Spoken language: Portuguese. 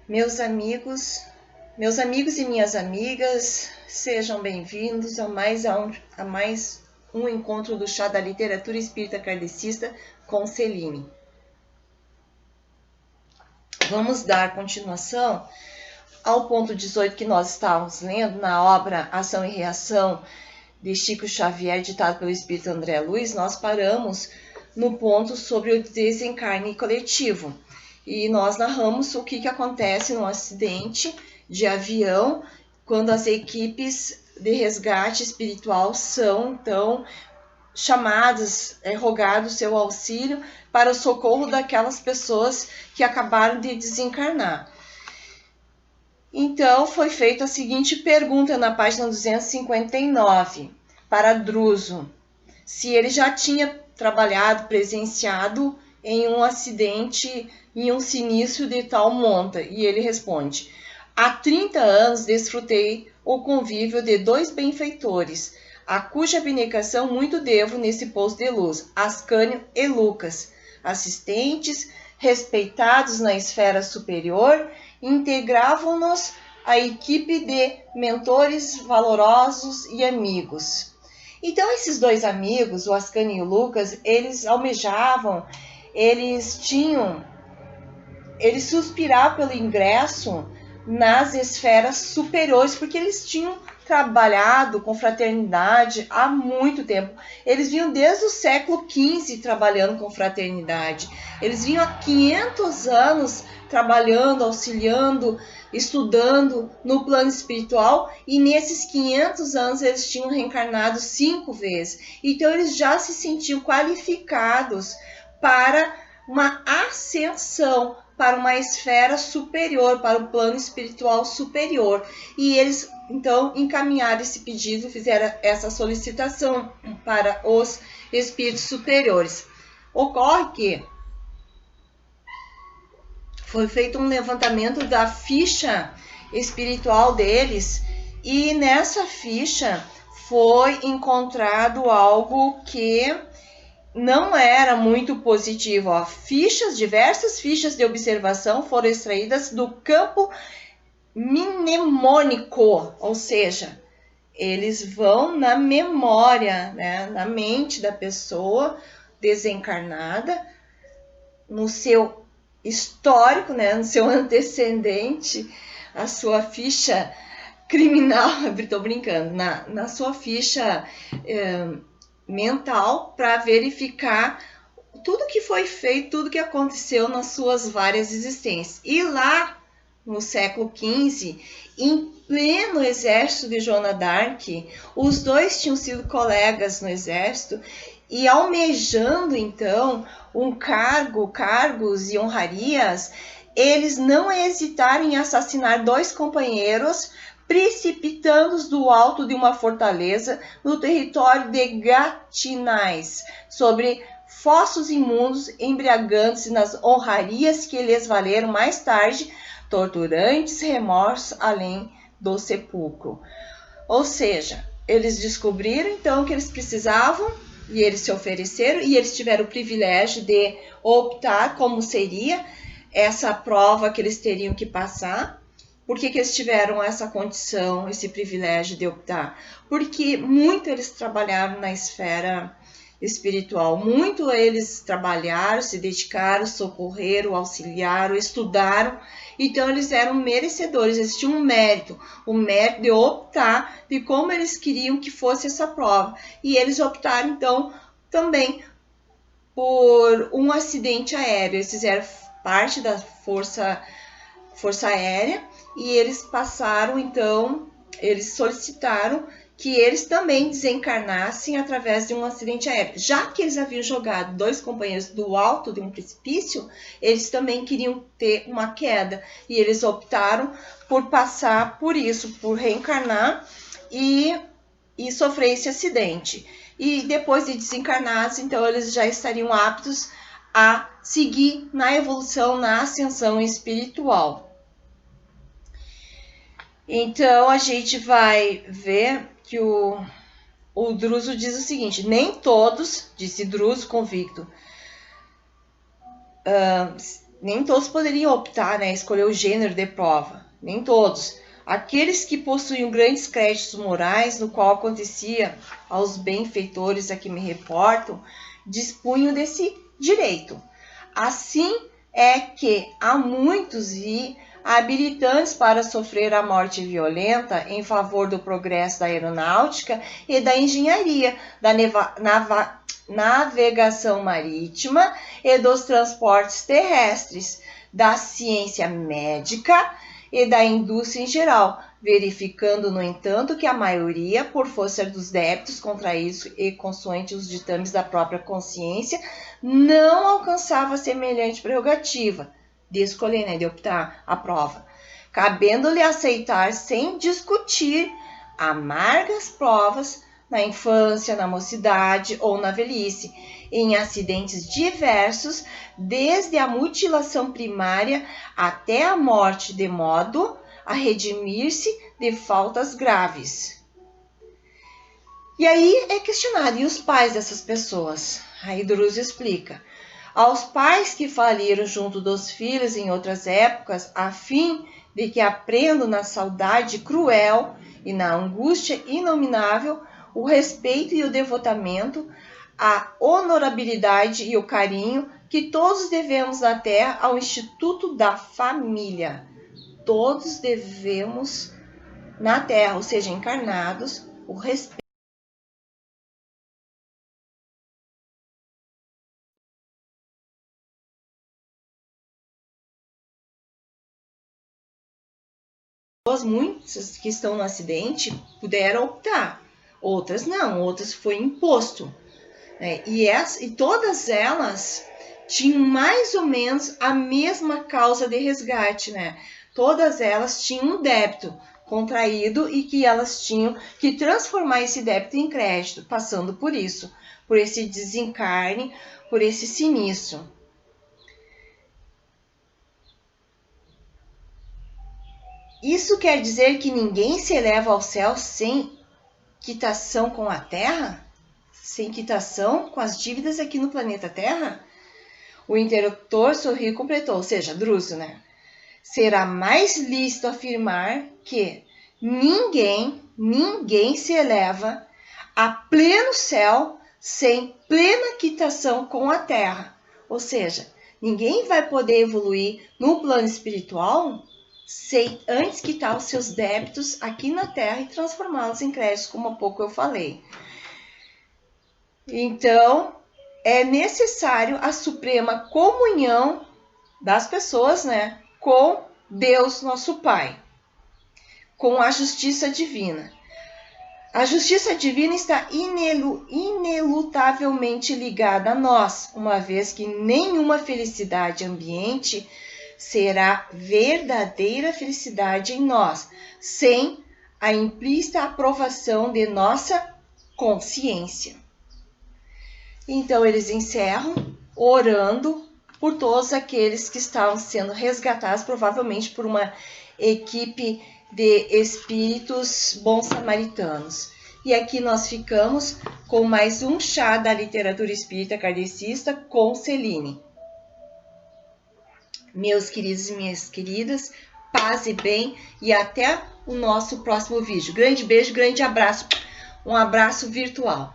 Meus amigos e minhas amigas, sejam bem-vindos a mais um encontro do Chá da Literatura Espírita Kardecista com Celine. Vamos dar continuação ao ponto 18 que nós estávamos lendo na obra Ação e Reação de Chico Xavier, ditado pelo Espírito André Luiz. Nós paramos no ponto sobre o desencarne coletivo. E nós narramos o que acontece num acidente de avião, quando as equipes de resgate espiritual são, então, chamadas, rogado seu auxílio para o socorro daquelas pessoas que acabaram de desencarnar. Então, foi feita a seguinte pergunta na página 259, para Druso, se ele já tinha trabalhado, presenciado em um acidente, em um sinistro de tal monta. E ele responde: há 30 anos desfrutei o convívio de dois benfeitores, a cuja abnegação muito devo nesse posto de luz, Ascânio e Lucas, assistentes, respeitados na esfera superior, integravam-nos a equipe de mentores valorosos e amigos. Então, esses dois amigos, o Ascânio e o Lucas, eles almejavam, eles suspiravam pelo ingresso nas esferas superiores, porque eles tinham trabalhado com fraternidade há muito tempo. Eles vinham desde o século XV trabalhando com fraternidade. Eles vinham há 500 anos trabalhando, auxiliando, estudando no plano espiritual, e nesses 500 anos eles tinham reencarnado 5 vezes. Então eles já se sentiam qualificados para uma ascensão, para uma esfera superior, para o plano espiritual superior. E eles, então, encaminharam esse pedido, fizeram essa solicitação para os espíritos superiores. Ocorre que foi feito um levantamento da ficha espiritual deles, e nessa ficha foi encontrado algo que não era muito positivo. Diversas fichas de observação foram extraídas do campo mnemônico, ou seja, eles vão na memória, né, na mente da pessoa desencarnada, no seu histórico, né, no seu antecedente, a sua ficha criminal, estou brincando, na sua ficha mental, para verificar tudo que foi feito, tudo que aconteceu nas suas várias existências. E lá no século XV, em pleno exército de Joana d'Arc, os dois tinham sido colegas no exército, e almejando então cargos e honrarias, eles não hesitaram em assassinar 2 companheiros, precipitando-os do alto de uma fortaleza no território de Gatinais, sobre fossos imundos, embriagando-se nas honrarias que lhes valeram mais tarde torturantes remorsos além do sepulcro. Ou seja, eles descobriram então que eles precisavam, e eles se ofereceram, e eles tiveram o privilégio de optar como seria essa prova que eles teriam que passar. Por que eles tiveram essa condição, esse privilégio de optar? Porque muito eles trabalharam na esfera espiritual, muito eles trabalharam, se dedicaram, socorreram, auxiliaram, estudaram. Então eles eram merecedores, eles tinham um mérito, o mérito de optar de como eles queriam que fosse essa prova. E eles optaram então também por um acidente aéreo. Eles fizeram parte da força aérea, e eles passaram, então, eles solicitaram que eles também desencarnassem através de um acidente aéreo. Já que eles haviam jogado 2 companheiros do alto de um precipício, eles também queriam ter uma queda, e eles optaram por passar por isso, por reencarnar e sofrer esse acidente. E depois de desencarnados, então, eles já estariam aptos a seguir na evolução, na ascensão espiritual. Então, a gente vai ver que o Druso diz o seguinte: nem todos, disse Druso convicto, nem todos poderiam optar, né, escolher o gênero de prova, nem todos. Aqueles que possuíam grandes créditos morais, no qual acontecia aos benfeitores a que me reportam, dispunham desse direito. Assim é que há muitos vi habilitantes para sofrer a morte violenta em favor do progresso da aeronáutica e da engenharia, da navegação marítima e dos transportes terrestres, da ciência médica e da indústria em geral, verificando, no entanto, que a maioria, por força dos débitos contraídos e consoante os ditames da própria consciência, não alcançava semelhante prerrogativa de escolher, né, de optar a prova, cabendo-lhe aceitar sem discutir amargas provas na infância, na mocidade ou na velhice, em acidentes diversos, desde a mutilação primária até a morte, de modo a redimir-se de faltas graves. E aí é questionado, e os pais dessas pessoas? Aí Druzio explica. Aos pais que faliram junto dos filhos em outras épocas, a fim de que aprendam na saudade cruel e na angústia inominável o respeito e o devotamento, a honorabilidade e o carinho que todos devemos na terra ao Instituto da Família. Todos devemos na terra, ou seja, encarnados, o respeito. Muitas que estão no acidente puderam optar, outras não, outras foi imposto. Né? E todas elas tinham mais ou menos a mesma causa de resgate, né? Todas elas tinham um débito contraído e que elas tinham que transformar esse débito em crédito, passando por isso, por esse desencarne, por esse sinistro. Isso quer dizer que ninguém se eleva ao céu sem quitação com a Terra? Sem quitação com as dívidas aqui no planeta Terra? O interlocutor sorriu e completou, ou seja, Druzio, né? Será mais lícito afirmar que ninguém se eleva a pleno céu sem plena quitação com a Terra. Ou seja, ninguém vai poder evoluir no plano espiritual sem antes quitar os seus débitos aqui na Terra e transformá-los em créditos, como há pouco eu falei. Então, é necessário a suprema comunhão das pessoas, né, com Deus, nosso Pai, com a justiça divina. A justiça divina está inelutavelmente ligada a nós, uma vez que nenhuma felicidade ambiente será verdadeira felicidade em nós, sem a implícita aprovação de nossa consciência. Então, eles encerram orando por todos aqueles que estavam sendo resgatados, provavelmente por uma equipe de espíritos bons samaritanos. E aqui nós ficamos com mais um chá da literatura espírita kardecista com Celine. Meus queridos e minhas queridas, paz e bem, e até o nosso próximo vídeo. Grande beijo, grande abraço, um abraço virtual.